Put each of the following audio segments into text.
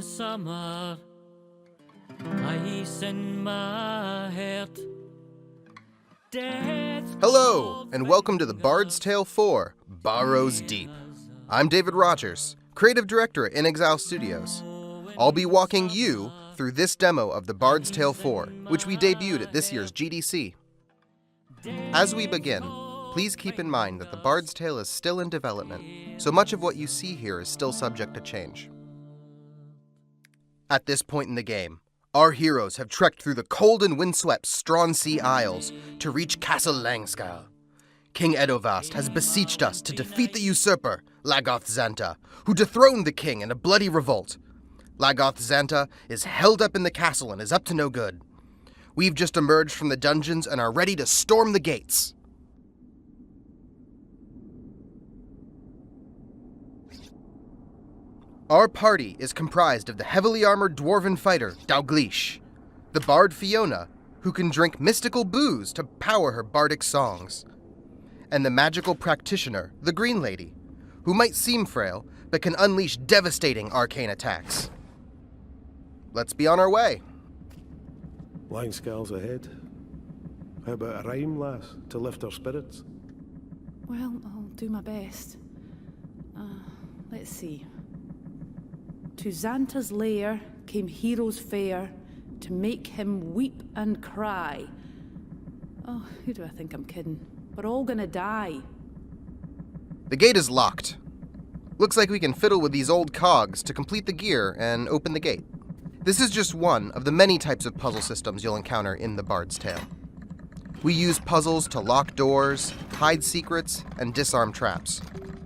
summer, ice in my heart. Hello, and welcome to the Bard's Tale 4, Barrows Deep. I'm David Rogers, Creative Director at In Exile Studios. I'll be walking you through this demo of the Bard's Tale 4, which we debuted at this year's GDC. As we begin, please keep in mind that the Bard's Tale is still in development, so much of what you see here is still subject to change. At this point in the game, our heroes have trekked through the cold and windswept Stronsea Isles to reach Castle Langscar. King Edovast has beseeched us to defeat the usurper, Lagoth Xanta, who dethroned the king in a bloody revolt. Lagoth Xanta is held up in the castle and is up to no good. We've just emerged from the dungeons and are ready to storm the gates. Our party is comprised of the heavily armored dwarven fighter, Dalgleish, the bard Fiona, who can drink mystical booze to power her bardic songs, and the magical practitioner, the Green Lady, who might seem frail, but can unleash devastating arcane attacks. Let's be on our way. Langscar's ahead. How about a rhyme, lass, to lift our spirits? Well, I'll do my best. Let's see. To Xanta's lair came heroes fair, to make him weep and cry. Oh, who do I think I'm kidding? We're all gonna die. The gate is locked. Looks like we can fiddle with these old cogs to complete the gear and open the gate. This is just one of the many types of puzzle systems you'll encounter in the Bard's Tale. We use puzzles to lock doors, hide secrets, and disarm traps.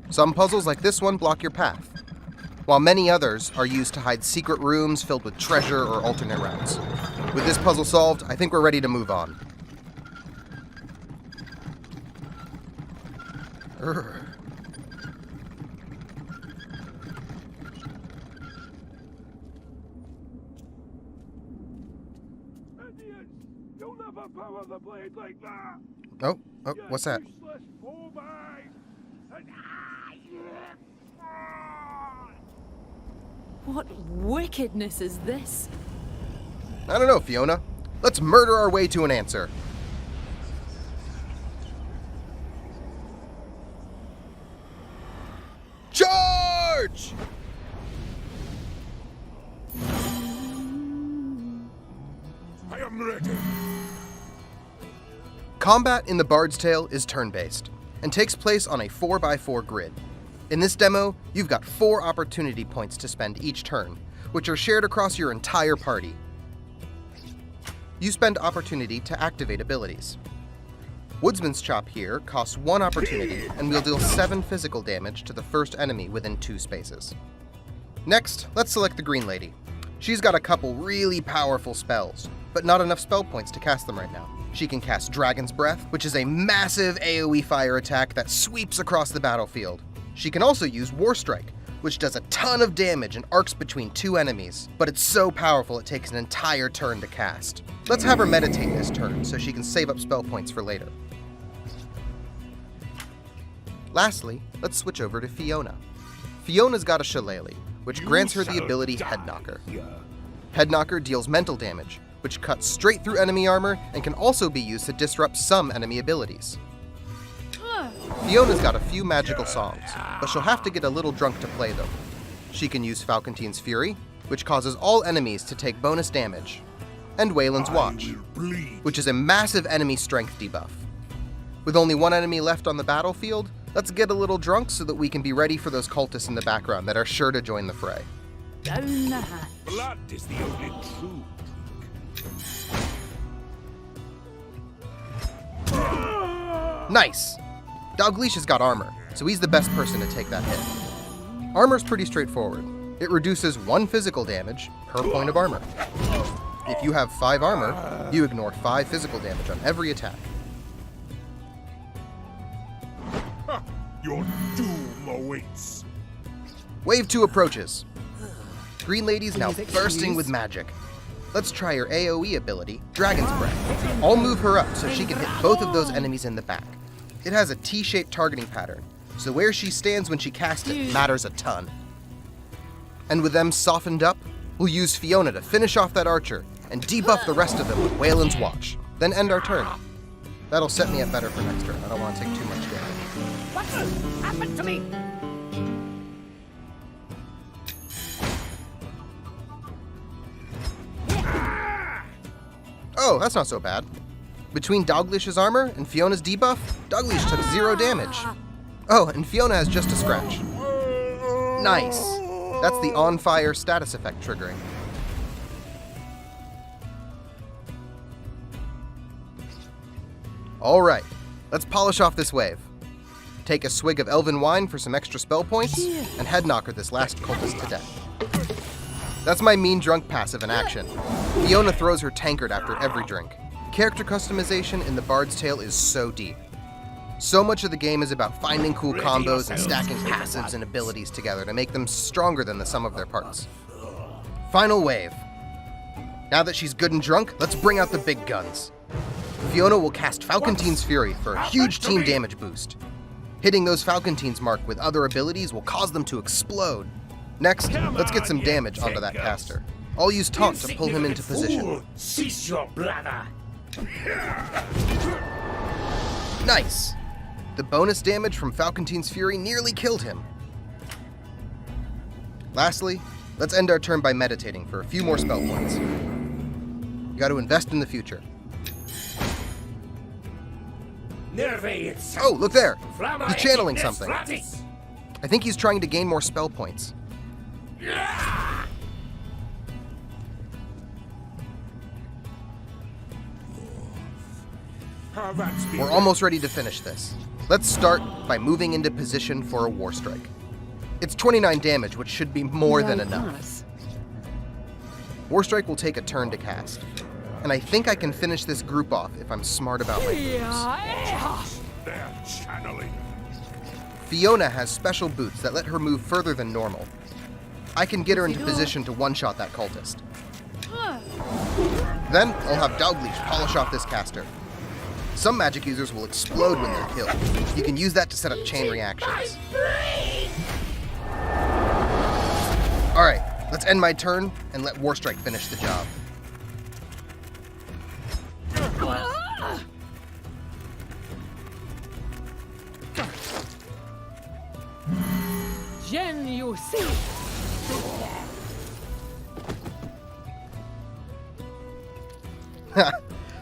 Some puzzles like this one block your path, while many others are used to hide secret rooms filled with treasure or alternate routes. With this puzzle solved, I think we're ready to move on. Idiots! You'll never power the blade like that! Oh, what's that? Useless phobos! What wickedness is this? I don't know, Fiona. Let's murder our way to an answer. Charge! I am ready! Combat in the Bard's Tale is turn-based, and takes place on a 4x4 grid. In this demo, you've got 4 opportunity points to spend each turn, which are shared across your entire party. You spend opportunity to activate abilities. Woodsman's Chop here costs 1 opportunity and will deal 7 physical damage to the first enemy within 2 spaces. Next, let's select the Green Lady. She's got a couple really powerful spells, but not enough spell points to cast them right now. She can cast Dragon's Breath, which is a massive AoE fire attack that sweeps across the battlefield. She can also use War Strike, which does a ton of damage and arcs between 2 enemies, but it's so powerful it takes an entire turn to cast. Let's have her meditate this turn so she can save up spell points for later. Lastly, let's switch over to Fiona. Fiona's got a Shillelagh, which grants her the ability Head Knocker. Head Knocker deals mental damage, which cuts straight through enemy armor and can also be used to disrupt some enemy abilities. Fiona's got a few magical songs, but she'll have to get a little drunk to play them. She can use Falcontine's Fury, which causes all enemies to take bonus damage, and Wayland's Watch, which is a massive enemy strength debuff. With only 1 enemy left on the battlefield, let's get a little drunk so that we can be ready for those cultists in the background that are sure to join the fray. Down the hatch. Blood is the only true. Nice! Dalgleish has got armor, so he's the best person to take that hit. Armor's pretty straightforward. It reduces 1 physical damage per point of armor. If you have 5 armor, you ignore 5 physical damage on every attack. Your doom awaits. Wave 2 approaches. Green Lady's now bursting with magic. Let's try her AoE ability, Dragon's Breath. I'll move her up so she can hit both of those enemies in the back. It has a T-shaped targeting pattern, so where she stands when she casts it matters a ton. And with them softened up, We'll use Fiona to finish off that archer and debuff the rest of them with Wayland's Watch, then end our turn. That'll set me up better for next turn. I don't want to take too much damage. What's happened to me? Oh, that's not so bad. Between Dalglish's armor and Fiona's debuff, Dalglish took 0 damage. Oh, and Fiona has just a scratch. Nice. That's the on fire status effect triggering. All right, let's polish off this wave. Take a swig of elven wine for some extra spell points, and head knocker this last cultist to death. That's my mean drunk passive in action. Fiona throws her tankard after every drink. Character customization in the Bard's Tale is so deep. So much of the game is about finding cool combos and stacking passives and abilities together to make them stronger than the sum of their parts. Final wave. Now that she's good and drunk, let's bring out the big guns. Fiona will cast Falcontine's Fury for a huge team damage boost. Hitting those Falcontine's mark with other abilities will cause them to explode. Next, let's get some damage onto that caster. I'll use Taunt to pull him into position. Cease your blather. Nice! The bonus damage from Falcontine's Fury nearly killed him. Lastly, let's end our turn by meditating for a few more spell points. You gotta invest in the future. Oh, look there! He's channeling something. I think he's trying to gain more spell points. We're almost ready to finish this. Let's start by moving into position for a War Strike. It's 29 damage, which should be more than enough. War Strike will take a turn to cast. And I think I can finish this group off if I'm smart about my moves. They're channeling. Fiona has special boots that let her move further than normal. I can get her into position to one-shot that cultist. Then I'll have Dalglish polish off this caster. Some magic users will explode when they're killed. You can use that to set up chain reactions. Alright, let's end my turn and let War Strike finish the job. Jen, you see.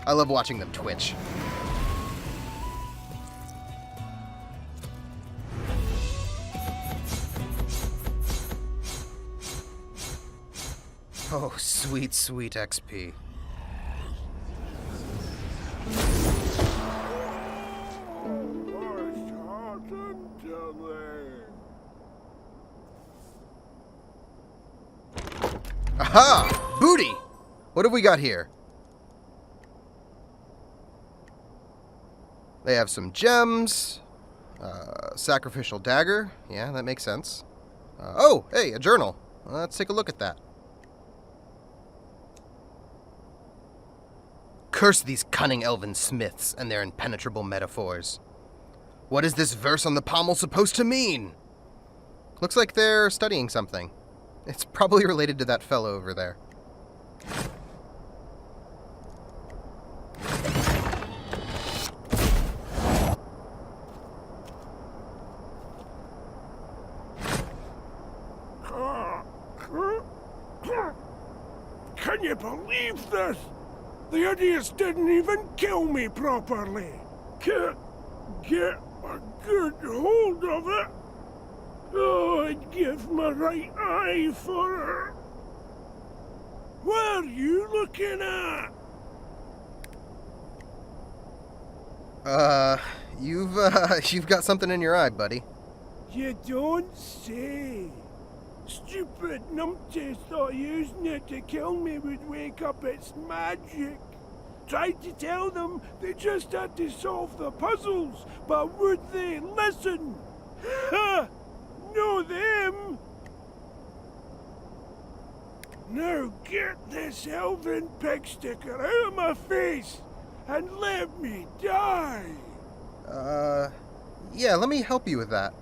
I love watching them twitch. Oh, sweet, sweet XP. Aha! Booty! What have we got here? They have some gems. Sacrificial dagger. Yeah, that makes sense. Oh, hey, a journal. Let's take a look at that. Curse these cunning elven smiths and their impenetrable metaphors. What is this verse on the pommel supposed to mean? Looks like they're studying something. It's probably related to that fellow over there. Can you believe this? The idiots didn't even kill me properly. Can't get a good hold of it. Oh, I'd give my right eye for her. What are you looking at? You've got something in your eye, buddy. You don't say. Stupid numpties thought using it to kill me would wake up its magic. Tried to tell them they just had to solve the puzzles, but would they listen? Ha! Know them! Now get this elven pig sticker out of my face and let me die! Yeah, let me help you with that.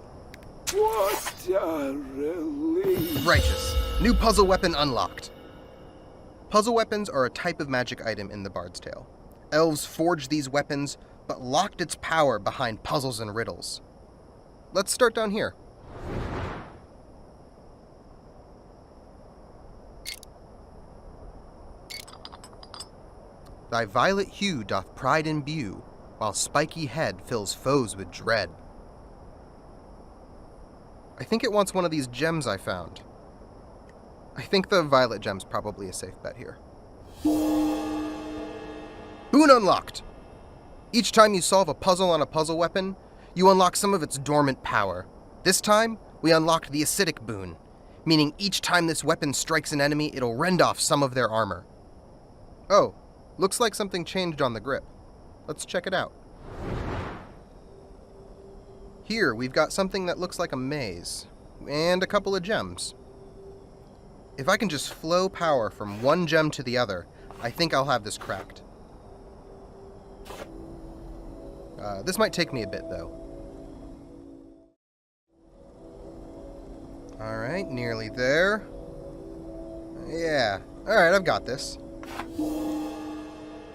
What a relief! Righteous. New puzzle weapon unlocked. Puzzle weapons are a type of magic item in the Bard's Tale. Elves forged these weapons, but locked its power behind puzzles and riddles. Let's start down here. Thy violet hue doth pride imbue, while spiky head fills foes with dread. I think it wants one of these gems I found. I think the violet gem's probably a safe bet here. Boon unlocked! Each time you solve a puzzle on a puzzle weapon, you unlock some of its dormant power. This time, we unlocked the acidic boon, meaning each time this weapon strikes an enemy, it'll rend off some of their armor. Oh, looks like something changed on the grip. Let's check it out. Here, we've got something that looks like a maze, and a couple of gems. If I can just flow power from one gem to the other, I think I'll have this cracked. This might take me a bit, though. Alright, nearly there. Yeah, alright, I've got this.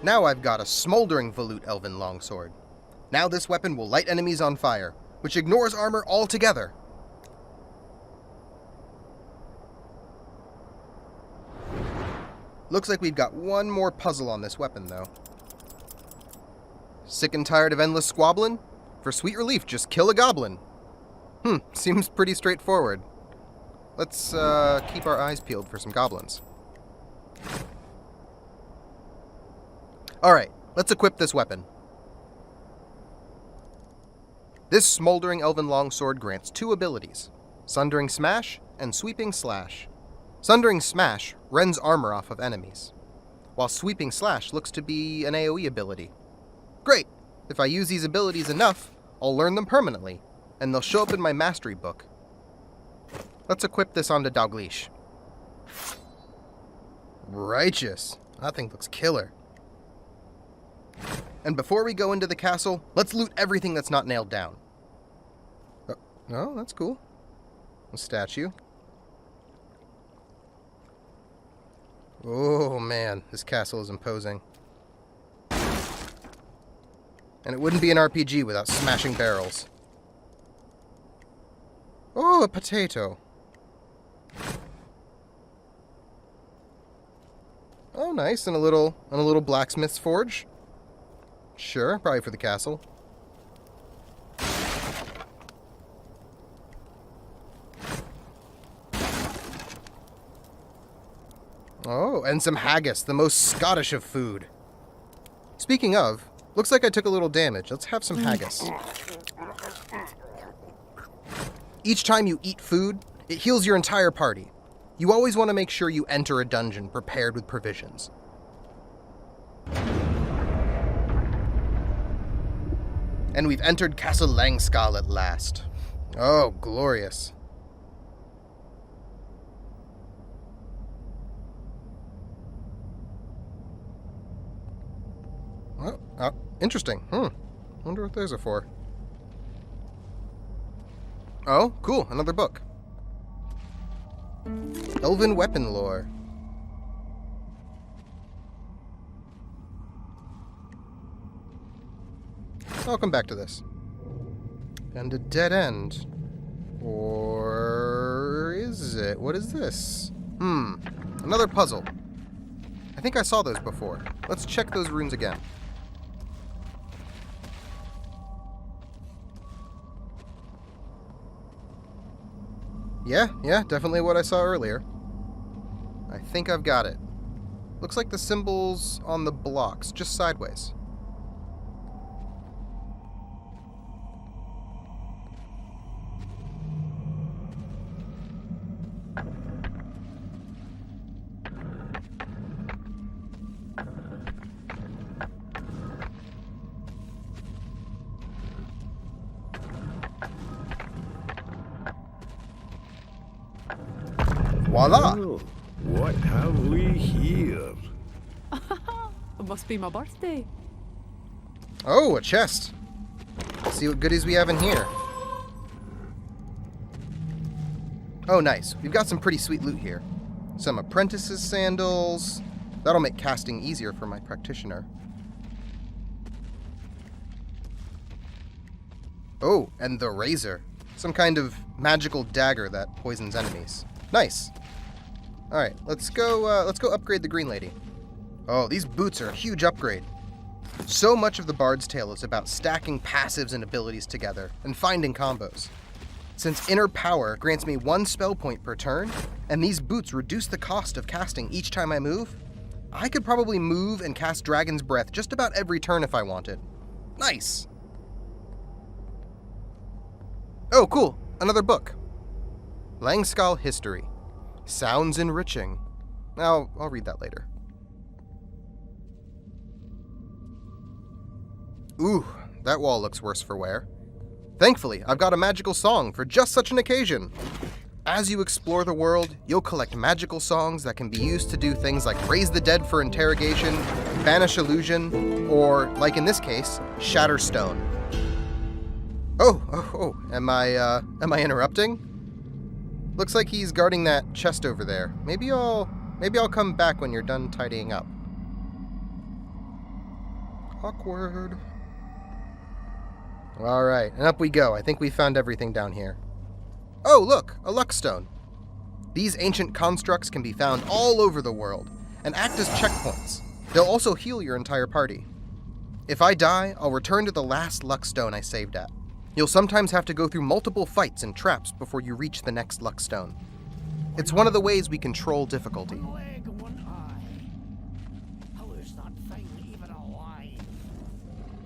Now I've got a smoldering volute elven longsword. Now this weapon will light enemies on fire, which ignores armor altogether. Looks like we've got one more puzzle on this weapon, though. Sick and tired of endless squabbling? For sweet relief, just kill a goblin. Seems pretty straightforward. Let's keep our eyes peeled for some goblins. Alright, let's equip this weapon. This smoldering elven longsword grants 2 abilities, Sundering Smash and Sweeping Slash. Sundering Smash rends armor off of enemies, while Sweeping Slash looks to be an AoE ability. Great! If I use these abilities enough, I'll learn them permanently, and they'll show up in my mastery book. Let's equip this onto Dalgleish. Righteous! That thing looks killer. And before we go into the castle, let's loot everything that's not nailed down. Oh, that's cool. A statue. Oh man, this castle is imposing. And it wouldn't be an RPG without smashing barrels. Oh, a potato. Oh, nice, and a little blacksmith's forge. Sure, probably for the castle. Oh, and some haggis, the most Scottish of food. Speaking of, looks like I took a little damage. Let's have some haggis. Each time you eat food, it heals your entire party. You always want to make sure you enter a dungeon prepared with provisions. And we've entered Castle Langskull at last. Oh, glorious. Oh, interesting. Wonder what those are for. Oh, cool, another book. Elven weapon lore. I'll come back to this. And a dead end. Or is it? What is this? Another puzzle. I think I saw those before. Let's check those runes again. Yeah, definitely what I saw earlier. I think I've got it. Looks like the symbols on the blocks, just sideways. Voila! Oh, what have we here? It must be my birthday. Oh, a chest. Let's see what goodies we have in here. Oh, nice. We've got some pretty sweet loot here. Some apprentices' sandals, That'll make casting easier for my practitioner. Oh, and the razor. Some kind of magical dagger that poisons enemies. Nice. Alright, let's go upgrade the green lady. Oh, these boots are a huge upgrade. So much of the Bard's Tale is about stacking passives and abilities together and finding combos. Since Inner Power grants me 1 spell point per turn, and these boots reduce the cost of casting each time I move, I could probably move and cast Dragon's Breath just about every turn if I wanted. Nice! Oh, cool. Another book. Langskal History. Sounds enriching. I'll read that later. Ooh, that wall looks worse for wear. Thankfully, I've got a magical song for just such an occasion. As you explore the world, you'll collect magical songs that can be used to do things like raise the dead for interrogation, banish illusion, or, like in this case, shatter stone. Oh, am I interrupting? Looks like he's guarding that chest over there. Maybe I'll come back when you're done tidying up. Awkward. Alright, and up we go. I think we found everything down here. Oh, look, a luck stone. These ancient constructs can be found all over the world and act as checkpoints. They'll also heal your entire party. If I die, I'll return to the last luck stone I saved at. You'll sometimes have to go through multiple fights and traps before you reach the next luck stone. It's one of the ways we control difficulty. One leg, one eye. How is that thing even alive?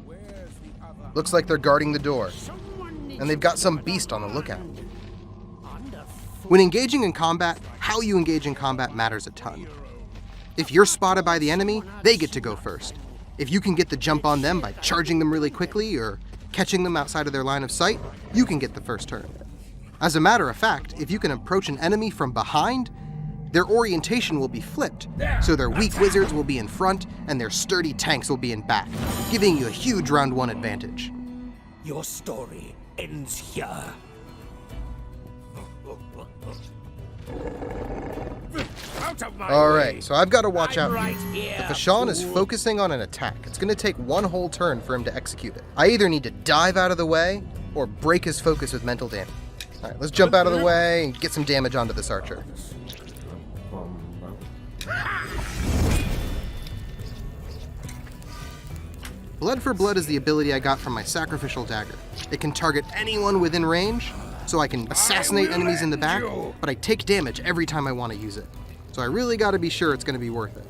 Where's the other? Looks like they're guarding the door, Someone needs and they've got some beast on the lookout. Underfoot. When engaging in combat, how you engage in combat matters a ton. If you're spotted by the enemy, they get to go first. If you can get the jump on them by charging them really quickly or catching them outside of their line of sight, you can get the first turn. As a matter of fact, if you can approach an enemy from behind, their orientation will be flipped, so their weak wizards will be in front and their sturdy tanks will be in back, giving you a huge round 1 advantage. Your story ends here. Out of my way. Alright, so I've got to watch out I'm right here. here, If Ashawn is fool. focusing on an attack, it's going to take 1 whole turn for him to execute it. I either need to dive out of the way or break his focus with mental damage. Alright, let's jump out of the way and get some damage onto this archer. Blood for Blood is the ability I got from my sacrificial dagger. It can target anyone within range, so I can assassinate enemies in the back, but I take damage every time I want to use it. So I really got to be sure it's going to be worth it.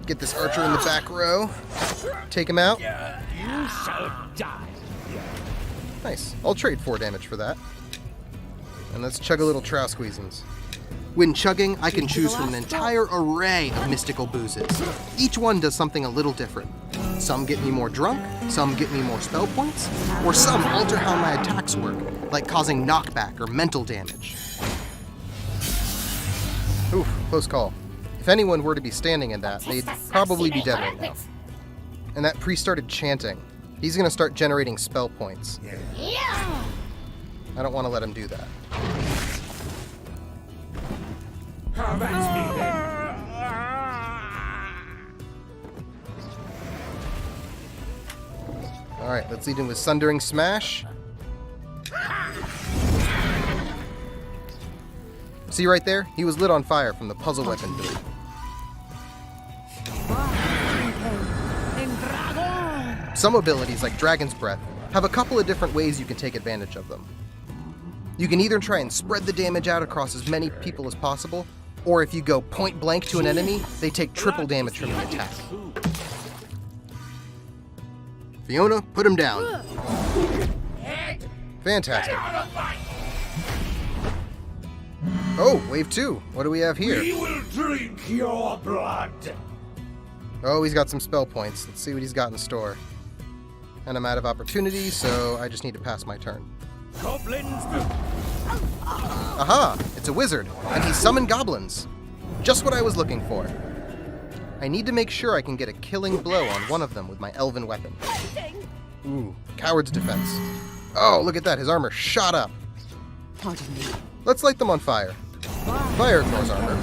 Get this archer in the back row. Take him out. You shall die. Nice. I'll trade 4 damage for that. And let's chug a little trow squeezins. When chugging, I can choose from an entire array of mystical boozes. Each one does something a little different. Some get me more drunk, some get me more spell points, or some alter how my attacks work, like causing knockback or mental damage. Oof, close call. If anyone were to be standing in that, they'd probably be dead right now. And that priest started chanting. He's gonna start generating spell points. I don't want to let him do that. That's me then. Alright, let's lead him with Sundering Smash. See right there? He was lit on fire from the puzzle weapon build. Some abilities, like Dragon's Breath, have a couple of different ways you can take advantage of them. You can either try and spread the damage out across as many people as possible, or if you go point blank to an enemy, they take triple damage from the attack. Fiona, put him down. Fantastic. Oh, wave 2. What do we have here? We will drink your blood. Oh, he's got some spell points. Let's see what he's got in store. And I'm out of opportunity, so I just need to pass my turn. Goblins. Aha! It's a wizard, and he's summoned goblins. Just what I was looking for. I need to make sure I can get a killing blow on one of them with my elven weapon. Ooh, coward's defense. Oh, look at that, his armor shot up. Pardon me. Let's light them on fire. Fire ignores armor.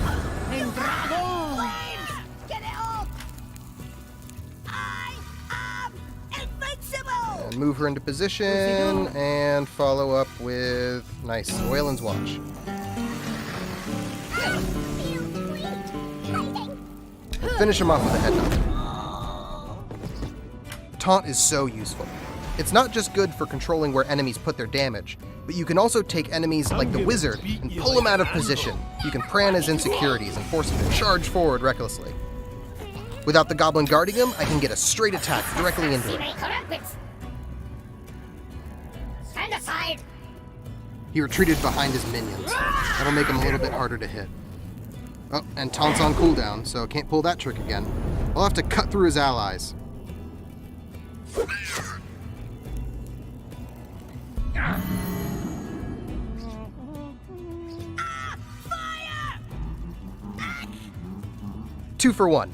Get it off! I am invincible! And move her into position and follow up with nice Wayland's Watch. Finish him off with a head nod. Taunt is so useful. It's not just good for controlling where enemies put their damage, but you can also take enemies like the wizard and pull them out of position. You can prey on his insecurities and force him to charge forward recklessly. Without the goblin guarding him, I can get a straight attack directly into him. Stand aside! He retreated behind his minions. That'll make him a little bit harder to hit. Oh, and Taunt's on cooldown, so can't pull that trick again. I'll have to cut through his allies. Fire! 2 for 1.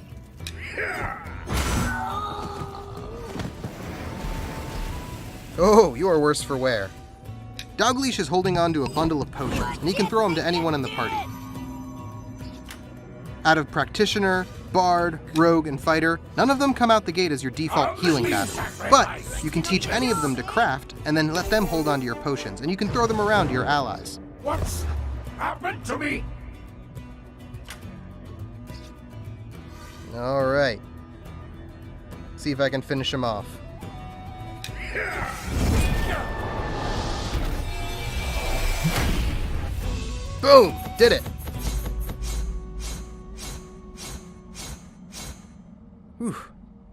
Oh, you are worse for wear. Dogleash is holding on to a bundle of potions, and he can throw them to anyone in the party. Out of Practitioner, Bard, Rogue, and Fighter, none of them come out the gate as your default healing battery. But you can teach any of them to craft, and then let them hold on to your potions, and you can throw them around to your allies. What's happened to me? Alright. See if I can finish him off. Boom! Did it! Whew.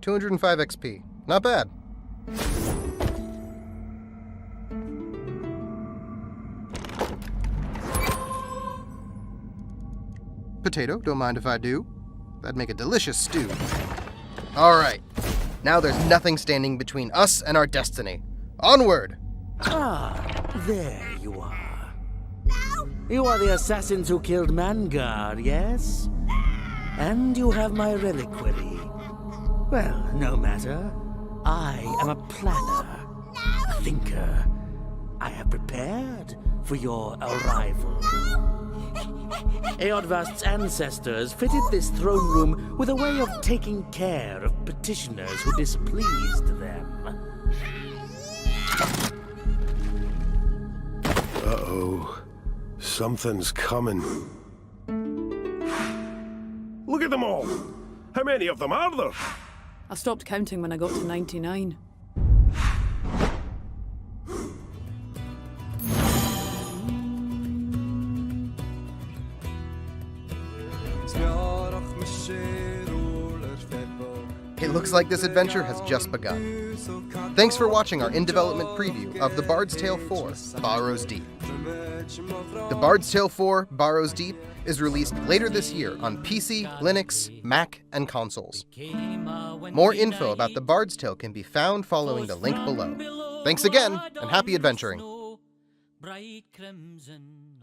205 XP. Not bad. Potato, don't mind if I do. That'd make a delicious stew. Alright. Now there's nothing standing between us and our destiny. Onward! Ah, there you are. No! You are the assassins who killed Mangar, yes? And you have my reliquary. Well, no matter. I am a planner, a thinker. I have prepared for your arrival. Eodvast's ancestors fitted this throne room with a way of taking care of petitioners who displeased them. Uh-oh. Something's coming. Look at them all! How many of them are there? I stopped counting when I got to 99. It looks like this adventure has just begun. Thanks for watching our in-development preview of The Bard's Tale 4, Barrows Deep. The Bard's Tale 4, Barrows Deep is released later this year on PC, Linux, Mac, and consoles. More info about The Bard's Tale can be found following the link below. Thanks again, and happy adventuring! Bright crimson